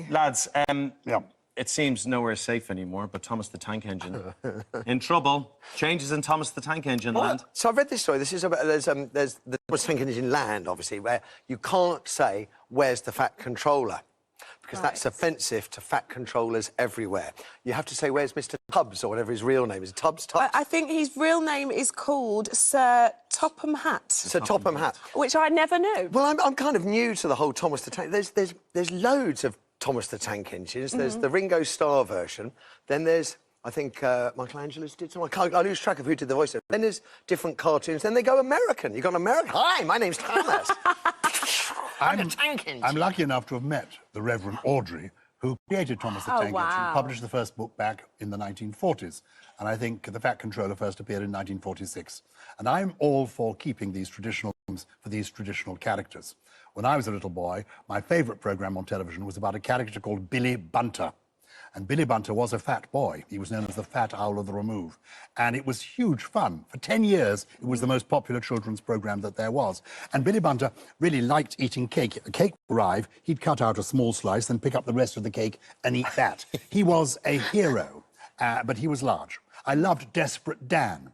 Lads, Yeah. it seems nowhere safe anymore, but Thomas the Tank Engine in trouble. Changes in Thomas the Tank Engine land. So I've read this story. This is about there's the Thomas Tank Engine land, obviously, where you can't say where's the fat controller because that's offensive to fat controllers everywhere. You have to say where's Mr. Tubbs or whatever his real name is. Tubbs. I think his real name is called Sir Topham Hatt. Sir Topham Hatt. Which I never knew. Well, I'm kind of new to the whole Thomas the Tank. There's loads of Thomas the Tank Engines. There's the Ringo Starr version. Then there's, I think, Michelangelo's did some. I lose track of who did the voice. Then there's different cartoons. Then they go American. You've got an American. Hi, my name's Thomas. I'm the Tank Engine. I'm lucky enough to have met the Reverend Audrey, who created Thomas the Tank Engine, wow. published the first book back in the 1940s. And I think the Fat Controller first appeared in 1946. And I'm all for keeping these traditional names for these traditional characters. When I was a little boy, my favourite programme on television was about a character called Billy Bunter. And Billy Bunter was a fat boy. He was known as the Fat Owl of the Remove. And it was huge fun. For 10 years, it was the most popular children's programme that there was. And Billy Bunter really liked eating cake. The cake would arrive, he'd cut out a small slice, then pick up the rest of the cake and eat that. He was a hero, but he was large. I loved Desperate Dan.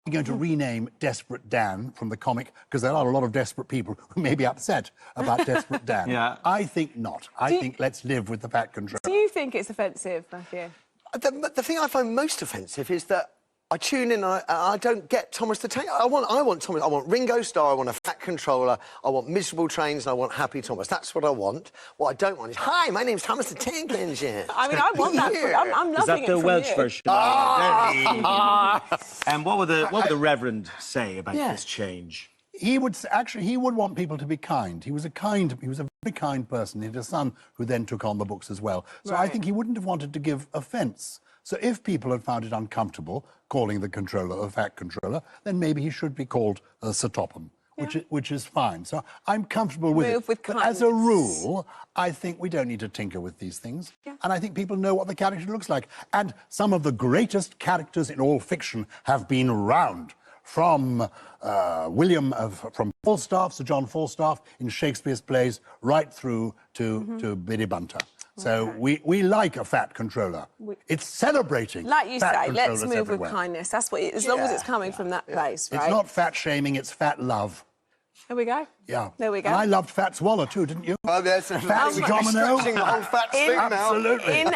I'm going to rename Desperate Dan from the comic because there are a lot of desperate people who may be upset about Desperate Dan. Yeah. I think not. I think let's live with the Fat Controller. Do you think it's offensive, Matthew? The thing I find most offensive is that I tune in and I don't get Thomas the Tank. I want Thomas. I want Ringo Starr. I want a fat controller. I want miserable trains and I want happy Thomas. That's what I want. What I don't want is, hi, my name's Thomas the Tank Engine. I mean, I want that. I'm loving Is that it the from Welsh you. version? And what would the Reverend say about this change? He would actually. He would want people to be kind. He was a very kind person. He had a son who then took on the books as well. So I Right. think he wouldn't have wanted to give offence. So if people had found it uncomfortable calling the controller a Fat Controller, then maybe he should be called Sir Topham, which is fine. So I'm comfortable with Move it. with But as a kindness. rule, I think we don't need to tinker with these things. And I think people know what the character looks like. And some of the greatest characters in all fiction have been round. From from Falstaff, Sir John Falstaff, in Shakespeare's plays, right through to Billy Bunter. So we like a fat controller. It's celebrating. Like you fat say, let's controllers move everywhere. with kindness. That's what. As long as it's coming from that place, right? It's not fat shaming, it's fat love. There we go. Yeah. There we go. And I loved Fats Waller too, didn't you? Oh, there's Fats Domino. stretching the whole fat thing now. Absolutely. In